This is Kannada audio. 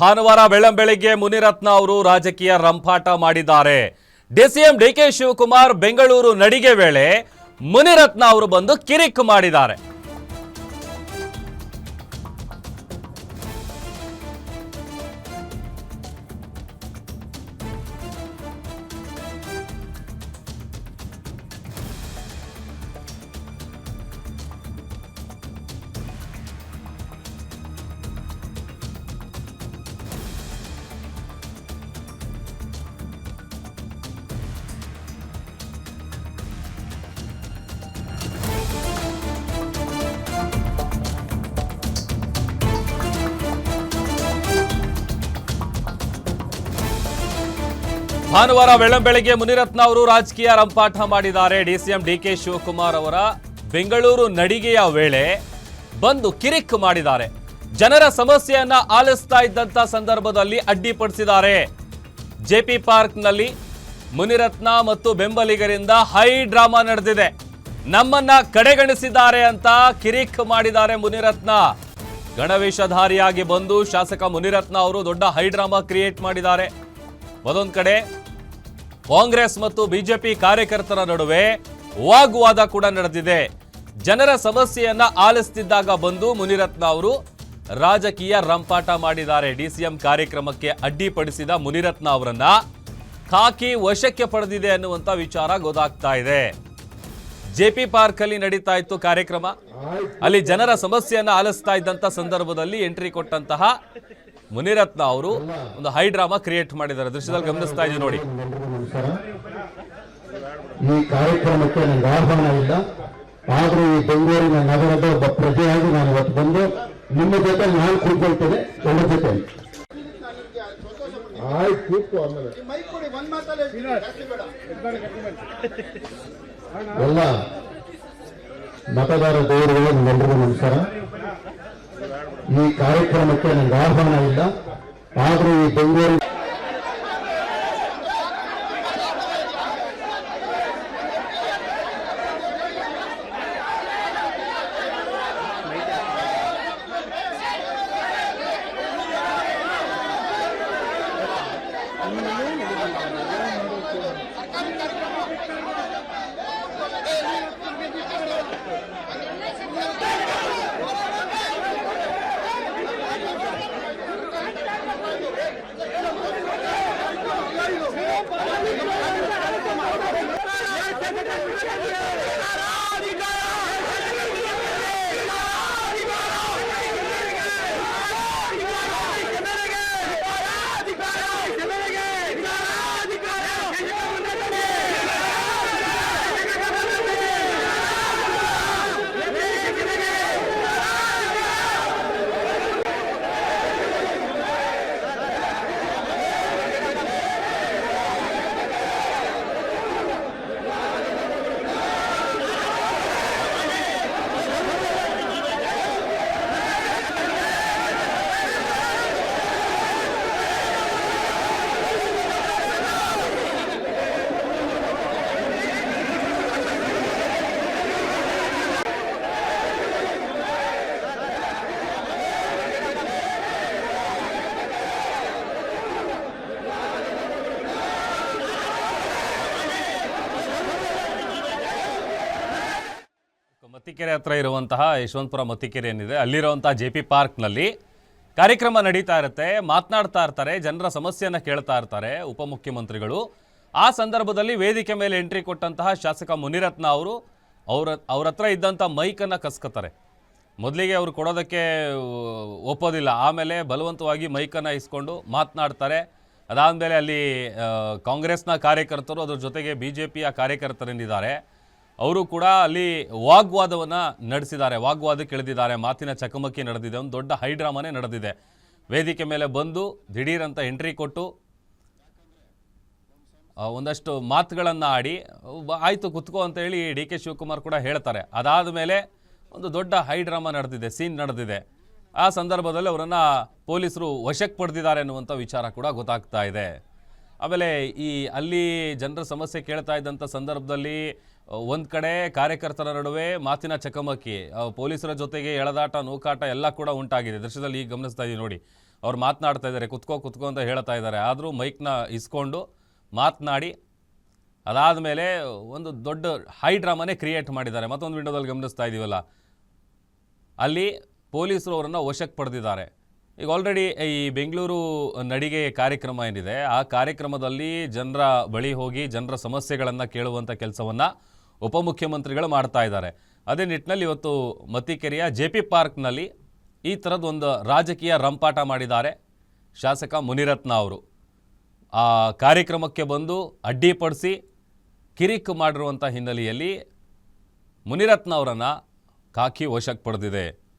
ಭಾನುವಾರ ಬೆಳ್ಳಂಬೆಳಿಗ್ಗೆ ಮುನಿರತ್ನ ಅವರು ರಾಜಕೀಯ ರಂಪಾಟ ಮಾಡಿದ್ದಾರೆ. ಡಿಸಿಎಂ ಡಿಕೆ ಶಿವಕುಮಾರ್ ಬೆಂಗಳೂರು ನಡಿಗೆ ವೇಳೆ ಮುನಿರತ್ನ ಅವರು ಬಂದು ಕಿರಿಕ್ ಮಾಡಿದ್ದಾರೆ. ಭಾನುವಾರ ಬೆಳ್ಳಂಬೆಳಿಗ್ಗೆ ಮುನಿರತ್ನ ಅವರು ರಾಜಕೀಯ ರಂಪಾಟ ಮಾಡಿದ್ದಾರೆ. ಡಿಸಿಎಂ ಡಿಕೆ ಶಿವಕುಮಾರ್ ಅವರ ಬೆಂಗಳೂರು ನಡಿಗೆಯ ವೇಳೆ ಬಂದು ಕಿರಿಕ್ ಮಾಡಿದ್ದಾರೆ. ಜನರ ಸಮಸ್ಯೆಯನ್ನ ಆಲಿಸ್ತಾ ಇದ್ದಂತ ಸಂದರ್ಭದಲ್ಲಿ ಅಡ್ಡಿಪಡಿಸಿದ್ದಾರೆ. ಜೆಪಿ ಪಾರ್ಕ್ನಲ್ಲಿ ಮುನಿರತ್ನ ಮತ್ತು ಬೆಂಬಲಿಗರಿಂದ ಹೈ ಡ್ರಾಮಾ ನಡೆದಿದೆ. ನಮ್ಮನ್ನ ಕಡೆಗಣಿಸಿದ್ದಾರೆ ಅಂತ ಕಿರಿಕ್ ಮಾಡಿದ್ದಾರೆ ಮುನಿರತ್ನ. ಗಣವೇಷಧಾರಿಯಾಗಿ ಬಂದು ಶಾಸಕ ಮುನಿರತ್ನ ಅವರು ದೊಡ್ಡ ಹೈ ಡ್ರಾಮಾ ಕ್ರಿಯೇಟ್ ಮಾಡಿದ್ದಾರೆ. ಒಂದೊಂದು ಕಡೆ ಕಾಂಗ್ರೆಸ್ ಮತ್ತು ಬಿಜೆಪಿ ಕಾರ್ಯಕರ್ತರ ನಡುವೆ ವಾಗ್ವಾದ ಕೂಡ ನಡೆದಿದೆ. ಜನರ ಸಮಸ್ಯೆಯನ್ನ ಆಲಿಸುತ್ತಿದ್ದಾಗ ಬಂದು ಮುನಿರತ್ನ ಅವರು ರಾಜಕೀಯ ರಂಪಾಟ ಮಾಡಿದ್ದಾರೆ. ಡಿಸಿಎಂ ಕಾರ್ಯಕ್ರಮಕ್ಕೆ ಅಡ್ಡಿಪಡಿಸಿದ ಮುನಿರತ್ನ ಅವರನ್ನ ಖಾಕಿ ವಶಕ್ಕೆ ಪಡೆದಿದೆ ಅನ್ನುವಂತ ವಿಚಾರ ಗೊತ್ತಾಗ್ತಾ ಇದೆ. ಜೆಪಿ ಪಾರ್ಕ್ ಅಲ್ಲಿ ನಡೀತಾ ಇತ್ತು ಕಾರ್ಯಕ್ರಮ. ಅಲ್ಲಿ ಜನರ ಸಮಸ್ಯೆಯನ್ನ ಆಲಿಸ್ತಾ ಇದ್ದಂತ ಸಂದರ್ಭದಲ್ಲಿ ಎಂಟ್ರಿ ಕೊಟ್ಟಂತಹ ಮುನಿರತ್ನ ಅವರು ಒಂದು ಹೈ ಡ್ರಾಮಾ ಕ್ರಿಯೇಟ್ ಮಾಡಿದ್ದಾರೆ. ದೃಶ್ಯದಲ್ಲಿ ಗಮನಿಸ್ತಾ ಇದ್ದೀವಿ ನೋಡಿ. ಈ ಕಾರ್ಯಕ್ರಮಕ್ಕೆ ನನಗೆ ಆಹ್ವಾನ ಇಲ್ಲ, ಆದರೂ ಈ ಬೆಂಗಳೂರಿನ ನಗರದ ಒಬ್ಬ ಪ್ರಜೆಯಾಗಿ ನಾನು ಇವತ್ತು ಬಂದು ನಿಮ್ಮ ಜೊತೆ ನಾನು ಕೂತ್ಕೊಳ್ತೇನೆ. ಎಲ್ಲ ಜೊತೆ ಎಲ್ಲ ಮತದಾರ ದೇವರುಗಳು ನಿಮ್ಮೆಲ್ಲರಿಗೂ ನಮಸ್ಕಾರ. ಈ ಕಾರ್ಯಕ್ರಮಕ್ಕೆ ನನಗೆ ಆಹ್ವಾನ ಇಲ್ಲ, ಆದರೂ ಈ ಬೆಂಗಳೂರಿನ ಮತ್ತಿಕೆರೆ ಹತ್ರ ಇರುವಂತಹ ಯಶವಂತಪುರ ಮತ್ತಿಕೆರೆ ಏನಿದೆ ಅಲ್ಲಿರುವಂತಹ ಜೆಪಿ ಪಾರ್ಕ್ನಲ್ಲಿ ಕಾರ್ಯಕ್ರಮ ನಡೀತಾ ಇರುತ್ತೆ. ಮಾತನಾಡ್ತಾ ಇರ್ತಾರೆ, ಜನರ ಸಮಸ್ಯೆಯನ್ನು ಕೇಳ್ತಾ ಇರ್ತಾರೆ ಉಪಮುಖ್ಯಮಂತ್ರಿಗಳು. ಆ ಸಂದರ್ಭದಲ್ಲಿ ವೇದಿಕೆ ಮೇಲೆ ಎಂಟ್ರಿ ಕೊಟ್ಟಂತಹ ಶಾಸಕ ಮುನಿರತ್ನ ಅವರು ಅವ್ರ ಹತ್ರ ಇದ್ದಂಥ ಮೈಕನ್ನು ಕಸ್ಕೊತಾರೆ. ಮೊದಲಿಗೆ ಅವರು ಕೊಡೋದಕ್ಕೆ ಒಪ್ಪೋದಿಲ್ಲ, ಆಮೇಲೆ ಬಲವಂತವಾಗಿ ಮೈಕನ್ನು ಇಸ್ಕೊಂಡು ಮಾತನಾಡ್ತಾರೆ. ಅದಾದಮೇಲೆ ಅಲ್ಲಿ ಕಾಂಗ್ರೆಸ್ನ ಕಾರ್ಯಕರ್ತರು ಅದ್ರ ಜೊತೆಗೆ BJPಯ ಕಾರ್ಯಕರ್ತರೇನಿದ್ದಾರೆ ಅವರು ಕೂಡ ಅಲ್ಲಿ ವಾಗ್ವಾದವನ್ನು ನಡೆಸಿದ್ದಾರೆ. ವಾಗ್ವಾದಕ್ಕೆ ಇಳಿದಿದ್ದಾರೆ. ಮಾತಿನ ಚಕಮಕಿ ನಡೆದಿದೆ. ಒಂದು ದೊಡ್ಡ ಹೈ ಡ್ರಾಮಾನೇ ನಡೆದಿದೆ. ವೇದಿಕೆ ಮೇಲೆ ಬಂದು ದಿಢೀರಂತ ಎಂಟ್ರಿ ಕೊಟ್ಟು ಒಂದಷ್ಟು ಮಾತುಗಳನ್ನು ಆಡಿ ಆಯಿತು ಕುತ್ಕೋ ಅಂತ ಹೇಳಿ ಡಿ ಕೆ ಶಿವಕುಮಾರ್ ಕೂಡ ಹೇಳ್ತಾರೆ. ಅದಾದ ಮೇಲೆ ಒಂದು ದೊಡ್ಡ ಹೈ ಡ್ರಾಮಾ ನಡೆದಿದೆ, ಸೀನ್ ನಡೆದಿದೆ. ಆ ಸಂದರ್ಭದಲ್ಲಿ ಅವರನ್ನು ಪೊಲೀಸರು ವಶಕ್ಕೆ ಪಡೆದಿದ್ದಾರೆ ಅನ್ನುವಂಥ ವಿಚಾರ ಕೂಡ ಗೊತ್ತಾಗ್ತಾ ಇದೆ. ಆಮೇಲೆ ಈ ಅಲ್ಲಿ ಜನರ ಸಮಸ್ಯೆ ಕೇಳ್ತಾ ಇದ್ದಂಥ ಸಂದರ್ಭದಲ್ಲಿ ಒಂದು ಕಡೆ ಕಾರ್ಯಕರ್ತರ ನಡುವೆ ಮಾತಿನ ಚಕಮಕಿ, ಪೊಲೀಸರ ಜೊತೆಗೆ ಎಳೆದಾಟ, ನೂಕಾಟ ಎಲ್ಲ ಕೂಡ ಉಂಟಾಗಿದೆ. ದೃಶ್ಯದಲ್ಲಿ ಈಗ ಗಮನಿಸ್ತಾ ಇದ್ದೀವಿ ನೋಡಿ. ಅವ್ರು ಮಾತನಾಡ್ತಾ ಇದ್ದಾರೆ, ಕುತ್ಕೋ ಅಂತ ಹೇಳ್ತಾ ಇದ್ದಾರೆ. ಆದರೂ ಮೈಕ್ನ ಇಸ್ಕೊಂಡು ಮಾತನಾಡಿ ಅದಾದಮೇಲೆ ಒಂದು ದೊಡ್ಡ ಹೈ ಡ್ರಾಮಾನೇ ಕ್ರಿಯೇಟ್ ಮಾಡಿದ್ದಾರೆ. ಮತ್ತೊಂದು ವಿಡಿಯೋದಲ್ಲಿ ಗಮನಿಸ್ತಾ ಇದ್ದೀವಲ್ಲ, ಅಲ್ಲಿ ಪೊಲೀಸರು ಅವರನ್ನು ವಶಕ್ಕೆ ಪಡೆದಿದ್ದಾರೆ. ಈಗ ಆಲ್ರೆಡಿ ಈ ಬೆಂಗಳೂರು ನಡಿಗೆ ಕಾರ್ಯಕ್ರಮ ಏನಿದೆ, ಆ ಕಾರ್ಯಕ್ರಮದಲ್ಲಿ ಜನರ ಬಳಿ ಹೋಗಿ ಜನರ ಸಮಸ್ಯೆಗಳನ್ನು ಕೇಳುವಂಥ ಕೆಲಸವನ್ನು ಉಪಮುಖ್ಯಮಂತ್ರಿಗಳು ಮಾಡ್ತಾ ಇದ್ದಾರೆ. ಅದೇ ನಿಟ್ಟಿನಲ್ಲಿ ಇವತ್ತು ಮತ್ತಿಕೆರೆಯ JP ಪಾರ್ಕ್ನಲ್ಲಿ ಈ ಥರದ್ದೊಂದು ರಾಜಕೀಯ ರಂಪಾಟ ಮಾಡಿದ್ದಾರೆ ಶಾಸಕ ಮುನಿರತ್ನ ಅವರು. ಆ ಕಾರ್ಯಕ್ರಮಕ್ಕೆ ಬಂದು ಅಡ್ಡಿಪಡಿಸಿ ಕಿರಿಕ್ ಮಾಡಿರುವಂಥ ಹಿನ್ನೆಲೆಯಲ್ಲಿ ಮುನಿರತ್ನ ಅವರನ್ನು ಖಾಕಿ ವಶಕ್ಕೆ ಪಡೆದಿದೆ.